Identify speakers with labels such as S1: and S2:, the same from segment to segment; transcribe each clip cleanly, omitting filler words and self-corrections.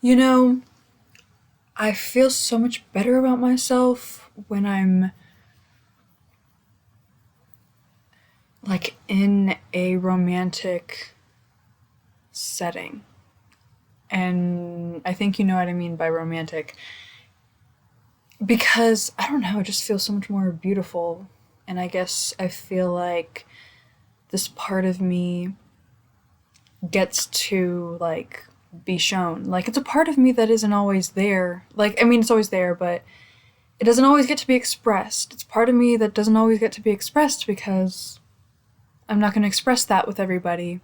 S1: You know, I feel so much better about myself when I'm like in a romantic setting. And I think you know what I mean by romantic. Because I don't know, it just feels so much more beautiful. And I guess I feel like this part of me gets to like be shown. Like it's a part of me that isn't always there. Like I mean it's always there, but it doesn't always get to be expressed. It's part of me that doesn't always get to be expressed because I'm not going to express that with everybody.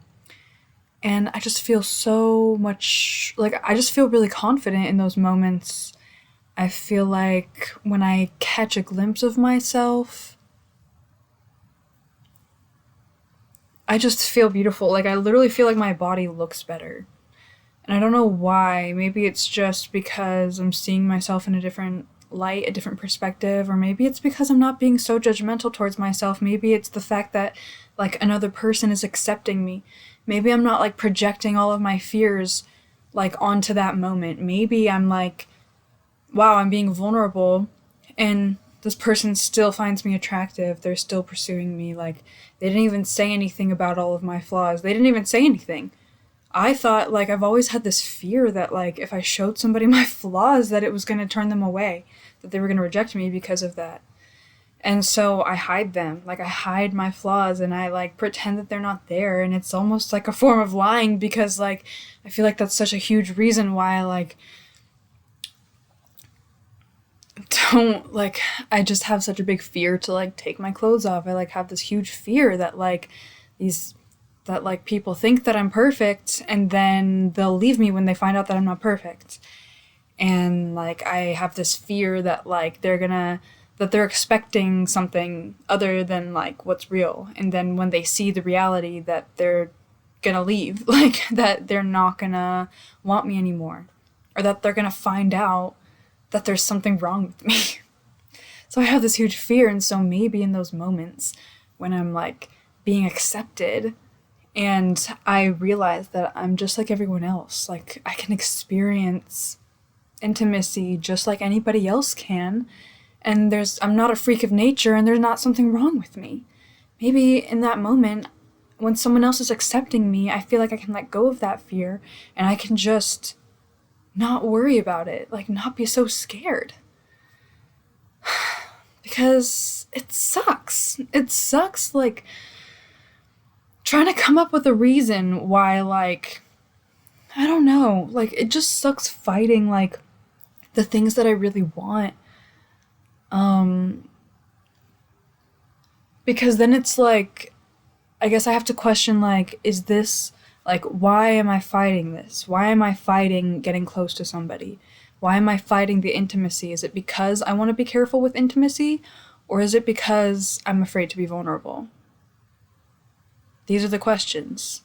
S1: And I just feel so much like I just feel really confident in those moments. I feel like when I catch a glimpse of myself, I just feel beautiful. Like I literally feel like my body looks better. And I don't know why. Maybe it's just because I'm seeing myself in a different light, a different perspective, or maybe it's because I'm not being so judgmental towards myself. Maybe it's the fact that like another person is accepting me. Maybe I'm not like projecting all of my fears like onto that moment. Maybe I'm like, wow, I'm being vulnerable and this person still finds me attractive. They're still pursuing me. Like they didn't even say anything about all of my flaws. They didn't even say anything. I thought like I've always had this fear that like if I showed somebody my flaws that it was going to turn them away, that they were going to reject me because of that. And so I hide them. Like I hide my flaws and I like pretend that they're not there and it's almost like a form of lying because like I feel like that's such a huge reason why I like don't like I just have such a big fear to like take my clothes off. I like have this huge fear that like these that like people think that I'm perfect and then they'll leave me when they find out that I'm not perfect. And like I have this fear that like they're expecting something other than like what's real. And then when they see the reality that they're gonna leave, like that they're not gonna want me anymore. Or that they're gonna find out that there's something wrong with me. So I have this huge fear, and so maybe in those moments when I'm like being accepted and I realize that I'm just like everyone else. Like I can experience intimacy just like anybody else can. And I'm not a freak of nature and there's not something wrong with me. Maybe in that moment when someone else is accepting me, I feel like I can let go of that fear and I can just not worry about it, like not be so scared. Because it sucks. It sucks like trying to come up with a reason why like I don't know, like it just sucks fighting like the things that I really want. Um because then it's like I guess I have to question like is this like why am I fighting this? Why am I fighting getting close to somebody? Why am I fighting the intimacy? Is it because I want to be careful with intimacy or is it because I'm afraid to be vulnerable? These are the questions.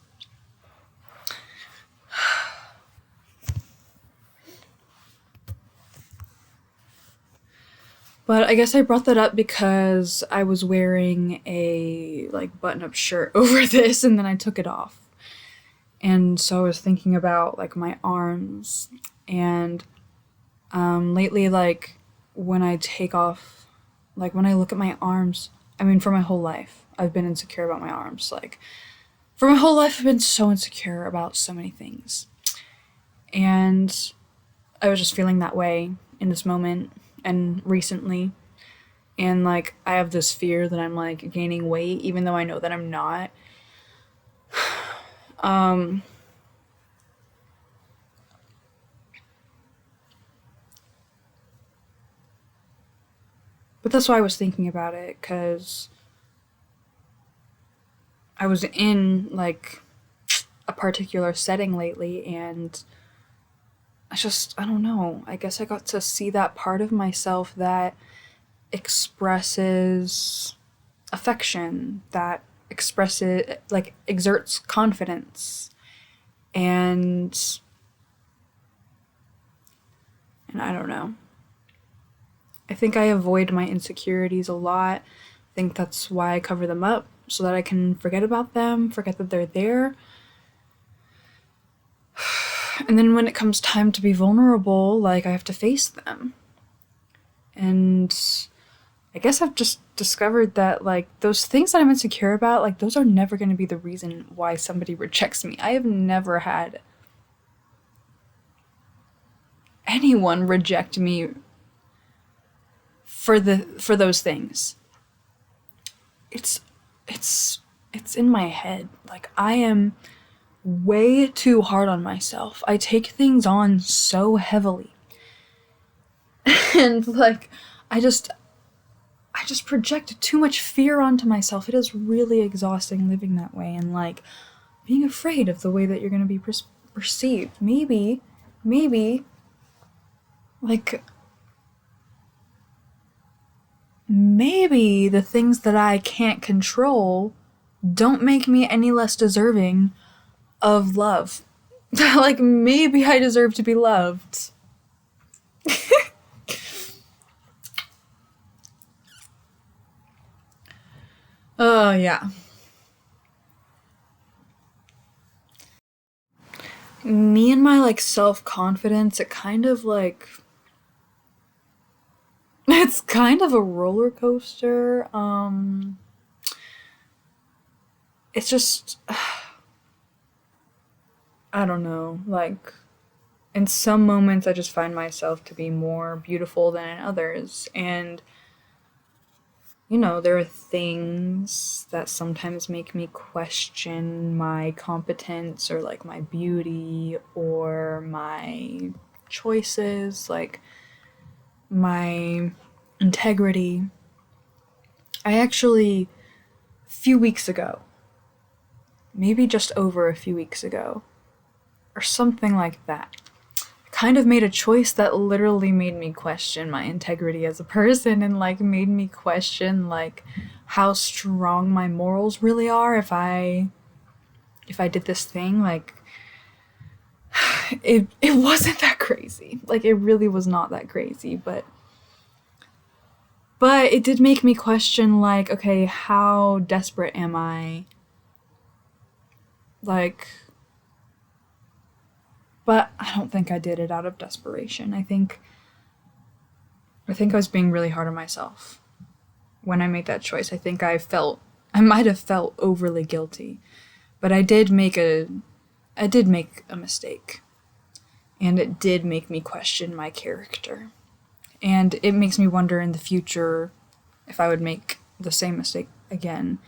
S1: But I guess I brought that up because I was wearing a like button-up shirt over this and then I took it off. And so I was thinking about like my arms and lately like when I take off like when I look at my arms, I mean for my whole life I've been insecure about my arms. Like for my whole life I've been so insecure about so many things. And I was just feeling that way in this moment and recently. And like I have this fear that I'm like gaining weight even though I know that I'm not. Um but that's why I was thinking about it cuz I was in like a particular setting lately and I don't know. I guess I got to see that part of myself that expresses affection, that expresses, like, exerts confidence. And, and I don't know. I think I avoid my insecurities a lot. I think that's why I cover them up so that I can forget about them, forget that they're there. And then when it comes time to be vulnerable, like, I have to face them. And I guess I've just discovered that, like, those things that I'm insecure about, like, those are never going to be the reason why somebody rejects me. I have never had anyone reject me for those things. It's it's in my head. Like, I am way too hard on myself. I take things on so heavily. And like I just project too much fear onto myself. It is really exhausting living that way and like being afraid of the way that you're going to be perceived. Maybe like maybe the things that I can't control don't make me any less deserving of love. Like, maybe I deserve to be loved. Oh, yeah. Me and my, like, self-confidence, it kind of, like, it's kind of a roller coaster. It's just, I don't know, like, in some moments I just find myself to be more beautiful than in others, and there are things that sometimes make me question my competence or like my beauty or my choices, like my integrity. I actually, a few weeks ago, maybe just over a few weeks ago, or something like that, kind of made a choice that literally made me question my integrity as a person and like made me question like how strong my morals really are if I did this thing. Like, it wasn't that crazy. Like, it really was not that crazy, but it did make me question, like, okay, how desperate am I? Like, but I don't think I did it out of desperation. I think I was being really hard on myself when I made that choice. I might have felt overly guilty, but I did make a mistake, and it did make me question my character. And it makes me wonder in the future if I would make the same mistake again.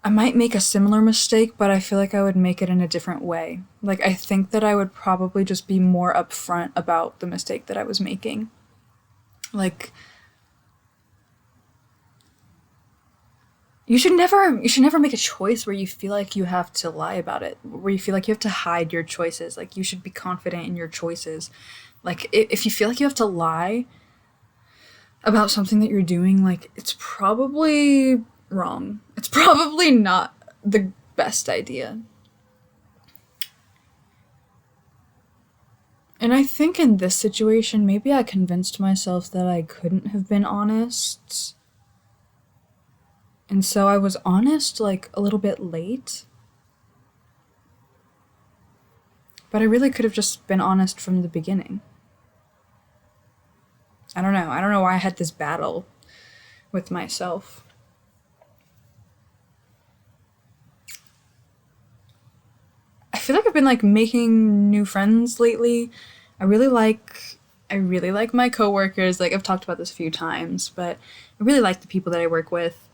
S1: I might make a similar mistake, but I feel like I would make it in a different way. Like, I think that I would probably just be more upfront about the mistake that I was making. Like, you should never make a choice where you feel like you have to lie about it, where you feel like you have to hide your choices. Like, you should be confident in your choices. Like, if you feel like you have to lie about something that you're doing, like, it's probably wrong. It's probably not the best idea. And I think in this situation, maybe I convinced myself that I couldn't have been honest. And so I was honest, like, a little bit late. But I really could have just been honest from the beginning. I don't know. I don't know why I had this battle with myself. I feel like I've been like making new friends lately. I really like I really like my coworkers. Like, I've talked about this a few times, but I really like the people that I work with.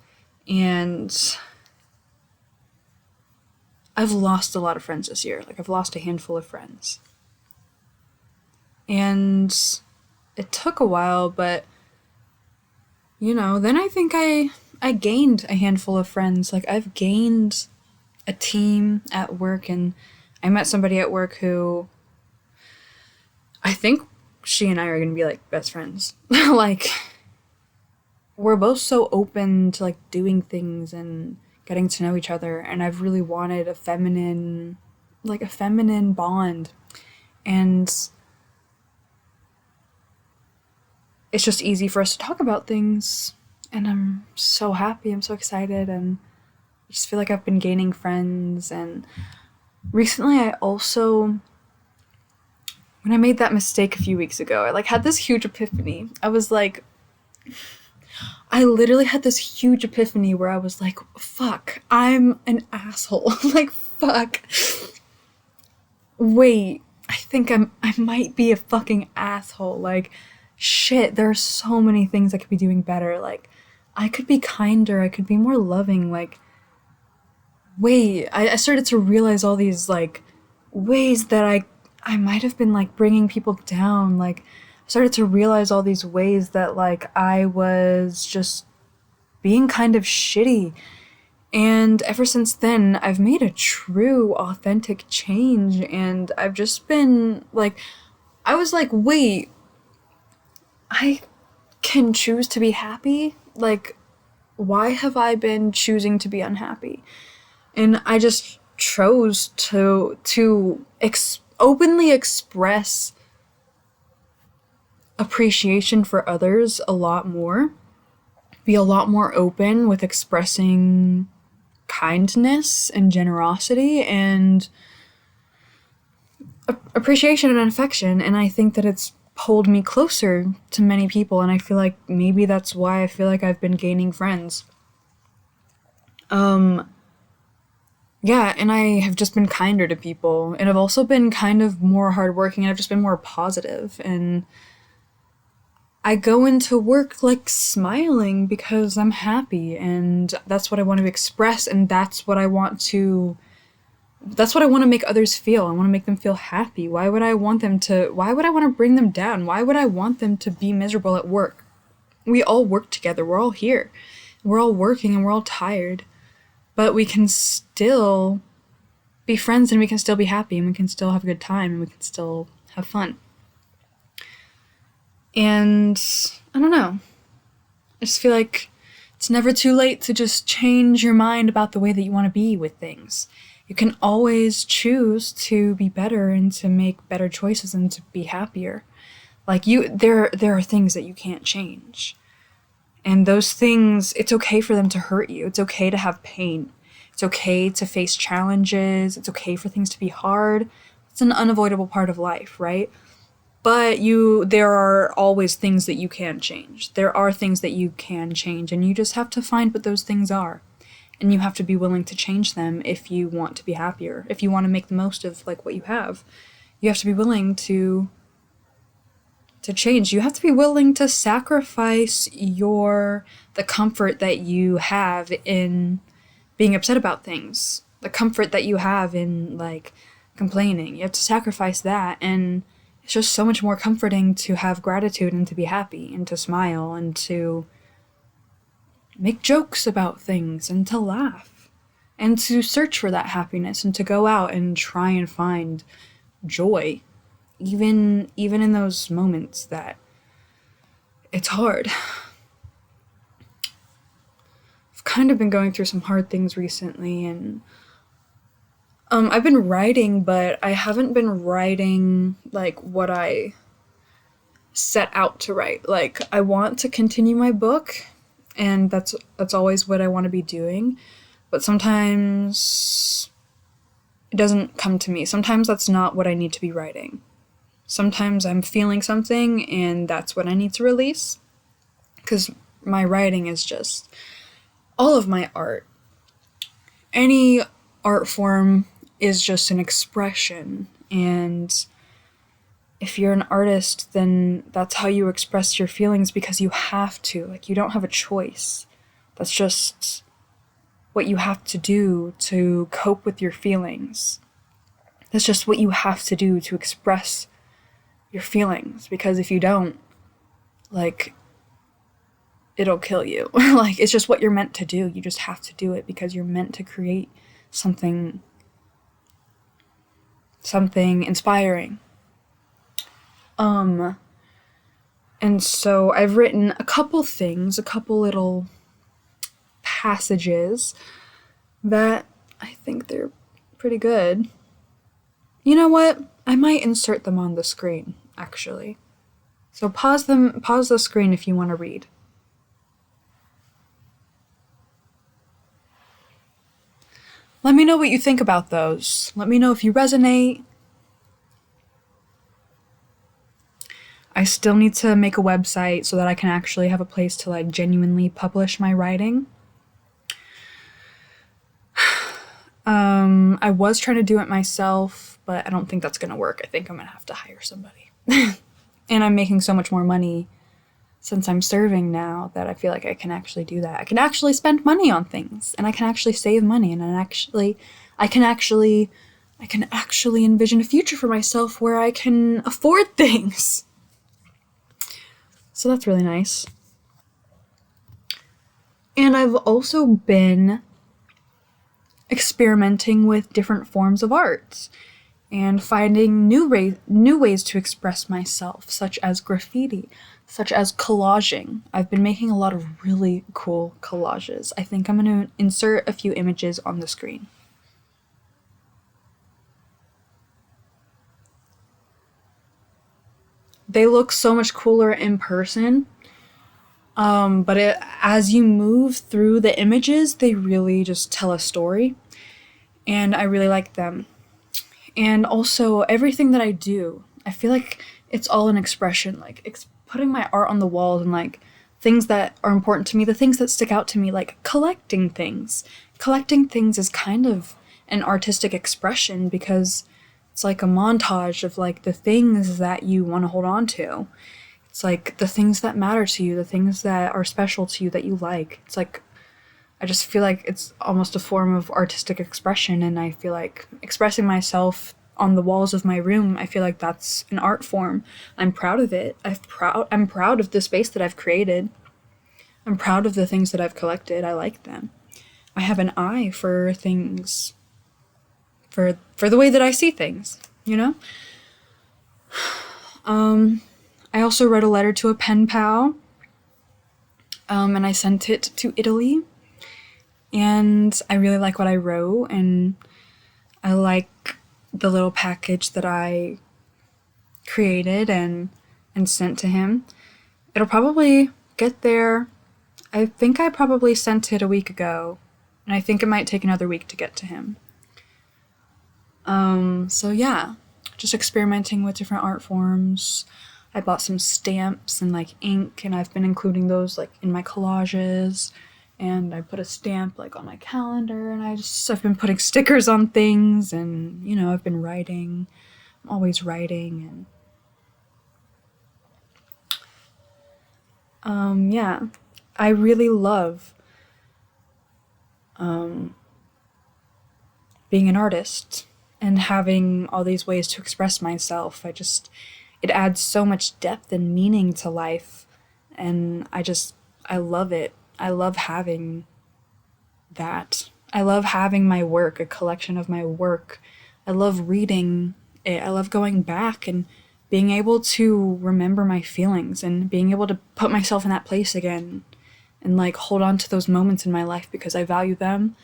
S1: And I've lost a lot of friends this year. Like, I've lost a handful of friends. And it took a while, but then I think I gained a handful of friends. Like, I've gained a team at work, and I met somebody at work who I think she and I are gonna be like best friends. Like, we're both so open to like doing things and getting to know each other, and I've really wanted a feminine bond. And it's just easy for us to talk about things, and I'm so happy, I'm so excited, and I just feel like I've been gaining friends. And recently I also when I made that mistake a few weeks ago, I like had this huge epiphany. I was like, I literally had this huge epiphany where I was like, fuck, I'm an asshole. Like, fuck. Wait, I might be a fucking asshole. Like, shit, there are so many things I could be doing better. Like, I could be kinder, I could be more loving. Like, wait, I started to realize all these, like, ways that I might have been, like, bringing people down. Like, I started to realize all these ways that, like, I was just being kind of shitty. And ever since then, I've made a true, authentic change. And I've just been like, I was like, wait, I can choose to be happy? Like, why have I been choosing to be unhappy? And I just chose to openly express appreciation for others a lot more, be a lot more open with expressing kindness and generosity and appreciation and affection. And I think that it's pulled me closer to many people, and I feel like maybe that's why I feel like I've been gaining friends. Yeah, and I have just been kinder to people, and I've also been kind of more hardworking, and I've just been more positive, and I go into work like smiling because I'm happy, and that's what I want to express, and that's what I want to make others feel. I want to make them feel happy. Why would I want to bring them down? Why would I want them to be miserable at work? We all work together. We're all here. We're all working and we're all tired. But we can still be friends, and we can still be happy, and we can still have a good time, and we can still have fun. And I don't know. I just feel like it's never too late to just change your mind about the way that you want to be with things. You can always choose to be better and to make better choices and to be happier. Like there are things that you can't change. And those things, it's okay for them to hurt you. It's okay to have pain. It's okay to face challenges. It's okay for things to be hard. It's an unavoidable part of life, right? But there are always things that you can change. There are things that you can change, and you just have to find what those things are. And you have to be willing to change them if you want to be happier. If you want to make the most of like what you have, you have to be willing to change. You have to be willing to sacrifice the comfort that you have in being upset about things, the comfort that you have in like complaining. You have to sacrifice that, and it's just so much more comforting to have gratitude and to be happy and to smile and to make jokes about things and to laugh and to search for that happiness and to go out and try and find joy, even in those moments that it's hard. I've kind of been going through some hard things recently, and I've been writing, but I haven't been writing like what I set out to write. Like, I want to continue my book, and that's always what I want to be doing, but sometimes it doesn't come to me. Sometimes that's not what I need to be writing. Sometimes I'm feeling something, and that's what I need to release, because my writing is just all of my art. Any art form is just an expression, and if you're an artist, then that's how you express your feelings, because you have to. Like, you don't have a choice. That's just what you have to do to cope with your feelings. That's just what you have to do to express your feelings, because if you don't, like, it'll kill you. Like, it's just what you're meant to do. You just have to do it because you're meant to create something inspiring. And so I've written a couple little passages that I think they're pretty good. You know what? I might insert them on the screen, actually. So pause the screen if you want to read. Let me know what you think about those. Let me know if you resonate. I still need to make a website so that I can actually have a place to like genuinely publish my writing. I was trying to do it myself, but I don't think that's gonna work. I think I'm gonna have to hire somebody. And I'm making so much more money since I'm serving now that I feel like I can actually do that. I can actually spend money on things, and I can actually save money, and I can actually envision a future for myself where I can afford things. So that's really nice. And I've also been experimenting with different forms of art and finding new ways to express myself, such as graffiti, such as collaging. I've been making a lot of really cool collages. I think I'm going to insert a few images on the screen. They look so much cooler in person. As you move through the images, they really just tell a story, and I really like them. And also, everything that I do, I feel like it's all an expression. Like, it's putting my art on the walls and like things that are important to me, the things that stick out to me, like collecting things. Collecting things is kind of an artistic expression because it's like a montage of like the things that you want to hold on to. It's like the things that matter to you, the things that are special to you that you like. It's like, I just feel like it's almost a form of artistic expression, and I feel like expressing myself on the walls of my room, I feel like that's an art form. I'm proud of it. I'm proud of the space that I've created. I'm proud of the things that I've collected. I like them. I have an eye for things, for the way that I see things, you know? I also wrote a letter to a pen pal, and I sent it to Italy. And I really like what I wrote, and I like the little package that I created and sent to him. It'll probably get there. I think I probably sent it a week ago, and I think it might take another week to get to him. So yeah, just experimenting with different art forms. I bought some stamps and like ink, and I've been including those like in my collages. And I put a stamp like on my calendar, and I've been putting stickers on things, and you know, I've been writing. I'm always writing, and yeah, I really love being an artist and having all these ways to express myself. It adds so much depth and meaning to life, and I love it. I love having that. I love having my work, a collection of my work. I love reading it. I love going back and being able to remember my feelings and being able to put myself in that place again and like hold on to those moments in my life because I value them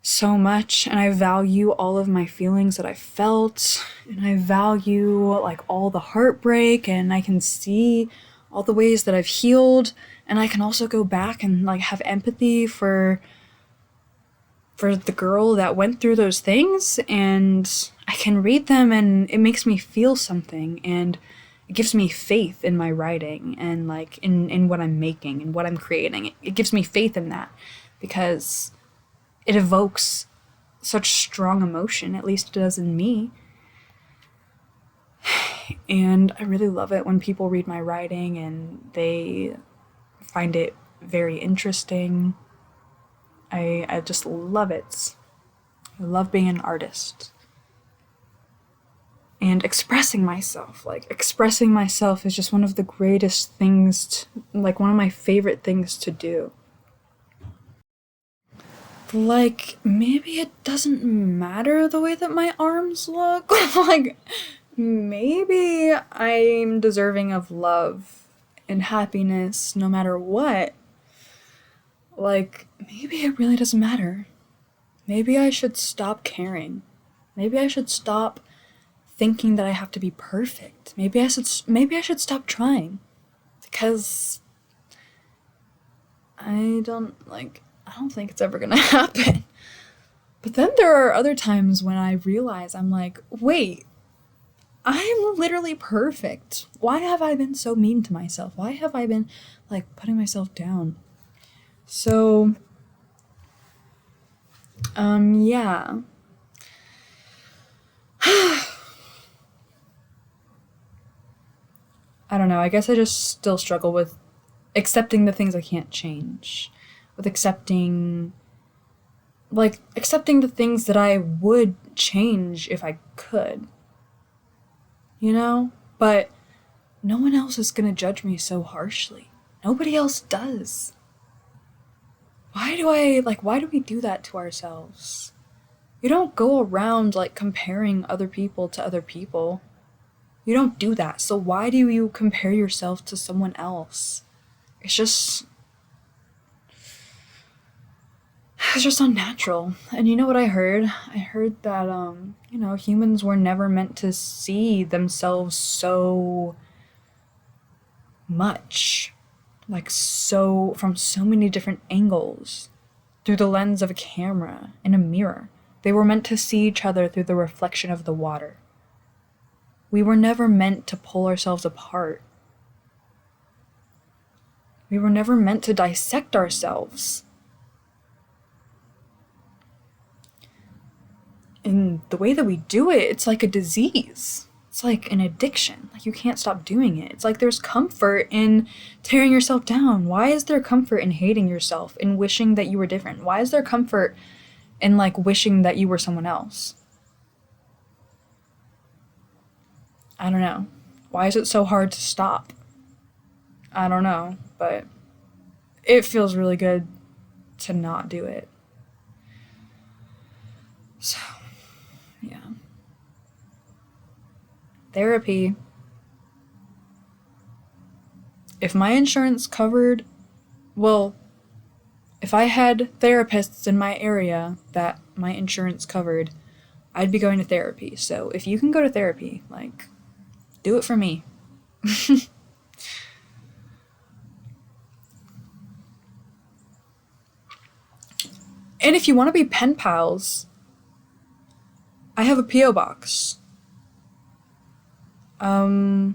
S1: so much, and I value all of my feelings that I felt, and I value like all the heartbreak, and I can see all the ways that I've healed, and I can also go back and like have empathy for the girl that went through those things, and I can read them and it makes me feel something, and it gives me faith in my writing and like in what I'm making and what I'm creating. It gives me faith in that because it evokes such strong emotion, at least it does in me. And I really love it when people read my writing and they find it very interesting. I just love it. I love being an artist. And expressing myself. Like, expressing myself is just one of the greatest things, like, one of my favorite things to do. Like, maybe it doesn't matter the way that my arms look. Like, maybe I'm deserving of love and happiness no matter what. Like, maybe it really doesn't matter. Maybe I should stop caring. Maybe I should stop thinking that I have to be perfect. Maybe I should stop trying. Because I don't think it's ever gonna happen. But then there are other times when I realize I'm like, wait, I'm literally perfect. Why have I been so mean to myself? Why have I been like putting myself down? So, yeah. I don't know. I guess I just still struggle with accepting the things I can't change. With accepting the things that I would change if I could. You know? But no one else is gonna judge me so harshly. Nobody else does. Why do we do that to ourselves? You don't go around like comparing other people to other people. You don't do that. So why do you compare yourself to someone else? It's just it's just unnatural. And you know what I heard? I heard that humans were never meant to see themselves so much, like so from so many different angles through the lens of a camera in a mirror. They were meant to see each other through the reflection of the water. We were never meant to pull ourselves apart. We were never meant to dissect ourselves. And the way that we do it, it's like a disease. It's like an addiction. Like you can't stop doing it. It's like there's comfort in tearing yourself down. Why is there comfort in hating yourself, in wishing that you were different? Why is there comfort in like wishing that you were someone else? I don't know. Why is it so hard to stop? I don't know, but it feels really good to not do it. So, yeah. Therapy. If my insurance covered, well, if I had therapists in my area that my insurance covered, I'd be going to therapy. So if you can go to therapy, like, do it for me. And if you want to be pen pals, I have a P.O. box.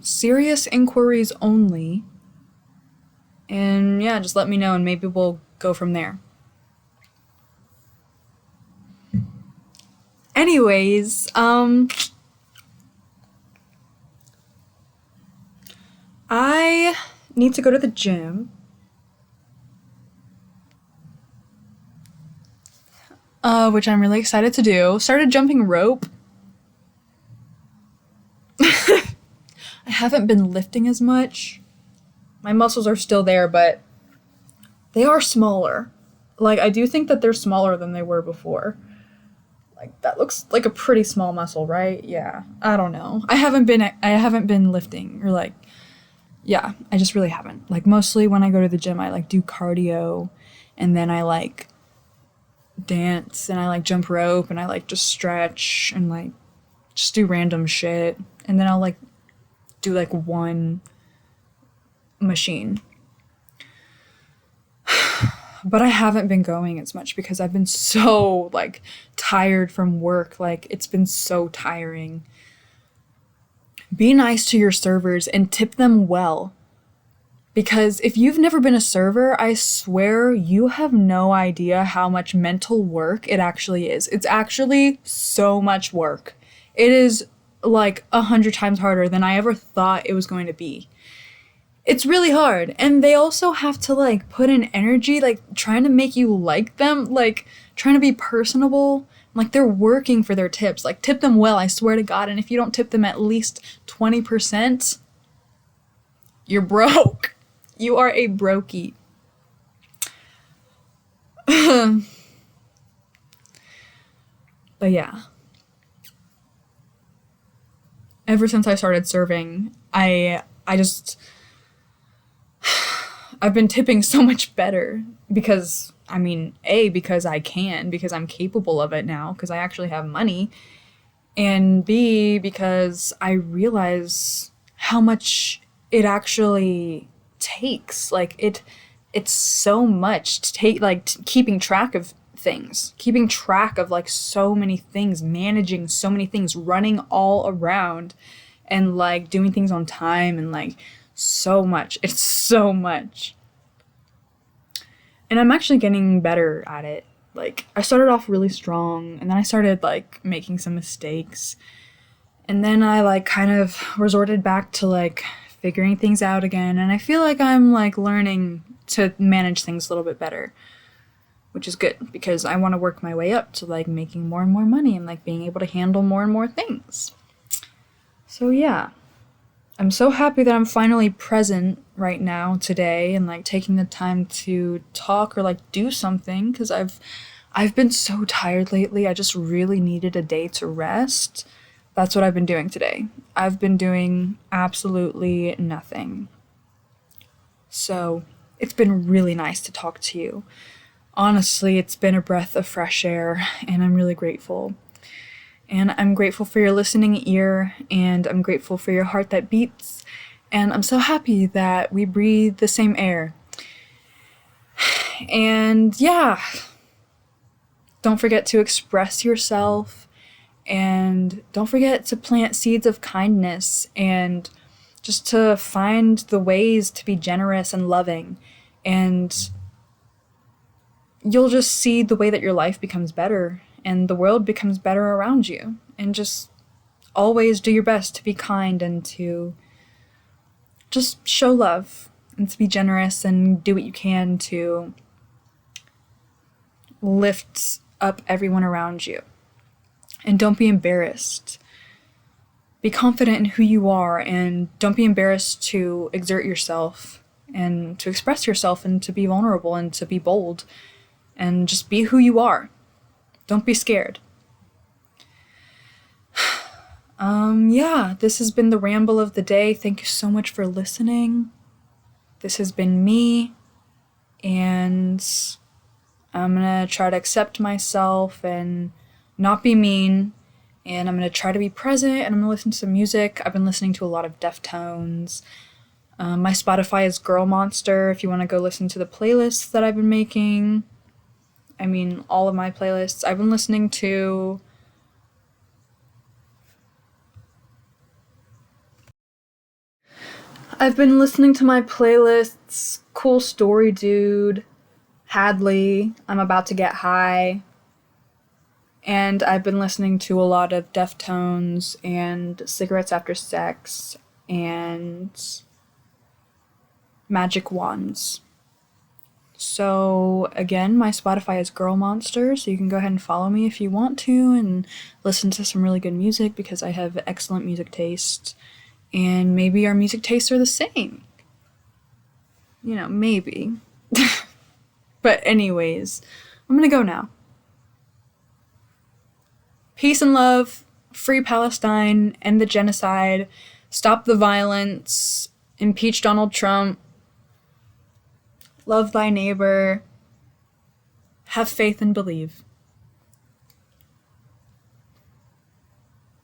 S1: Serious inquiries only. And yeah, just let me know and maybe we'll go from there. Anyways, I need to go to the gym. Which I'm really excited to do. Started jumping rope. I haven't been lifting as much. My muscles are still there, but they are smaller. Like, I do think that they're smaller than they were before. Like, that looks like a pretty small muscle, right? Yeah. I don't know. I haven't been lifting or like, yeah, I just really haven't. Like, mostly when I go to the gym, I like do cardio and then I like dance and I like jump rope and I like just stretch and like just do random shit. And then I'll like do like one machine. But I haven't been going as much because I've been so like tired from work. Like it's been so tiring. Be nice to your servers and tip them well. Because if you've never been a server, I swear you have no idea how much mental work it actually is. It's actually so much work. It is like 100 times harder than I ever thought it was going to be. It's really hard. And they also have to like put in energy, like trying to make you like them, like trying to be personable. Like they're working for their tips. Like tip them well, I swear to God. And if you don't tip them at least 20%, you're broke. You are a brokey. But yeah. Ever since I started serving, I've been tipping so much better because because I can, because I'm capable of it now, because I actually have money, and B, because I realize how much it actually takes. Like it's so much to take, like keeping track of things, keeping track of like so many things, managing so many things, running all around and like doing things on time and like so much. It's so much. And I'm actually getting better at it. Like I started off really strong and then I started like making some mistakes. And then I like kind of resorted back to like figuring things out again, and I feel like I'm like learning to manage things a little bit better, which is good because I want to work my way up to like making more and more money and like being able to handle more and more things. So yeah, I'm so happy that I'm finally present right now today and like taking the time to talk or like do something because I've been so tired lately. I just really needed a day to rest. That's what I've been doing today. I've been doing absolutely nothing. So, it's been really nice to talk to you. Honestly, it's been a breath of fresh air and I'm really grateful. And I'm grateful for your listening ear, and I'm grateful for your heart that beats, and I'm so happy that we breathe the same air. And yeah, don't forget to express yourself, and don't forget to plant seeds of kindness, and just to find the ways to be generous and loving. And you'll just see the way that your life becomes better and the world becomes better around you. And just always do your best to be kind and to just show love and to be generous and do what you can to lift up everyone around you. And don't be embarrassed. Be confident in who you are, and don't be embarrassed to exert yourself and to express yourself and to be vulnerable and to be bold and just be who you are. Don't be scared. Yeah, this has been the ramble of the day. Thank you so much for listening. This has been me, and I'm gonna try to accept myself and not be mean, and I'm gonna try to be present, and I'm gonna listen to some music. I've been listening to a lot of Deftones. My Spotify is Girl Monster if you want to go listen to the playlists that I've been making. I mean, all of my playlists. I've been listening to my playlists: Cool Story Dude, Hadley, I'm About to Get High, and I've been listening to a lot of Deftones and Cigarettes After Sex and Magic Wands. So again, my Spotify is Girl Monster, so you can go ahead and follow me if you want to and listen to some really good music because I have excellent music taste, and maybe our music tastes are the same. You know, maybe. But anyways, I'm gonna go now. Peace and love, free Palestine, end the genocide, stop the violence, impeach Donald Trump, love thy neighbor, have faith and believe.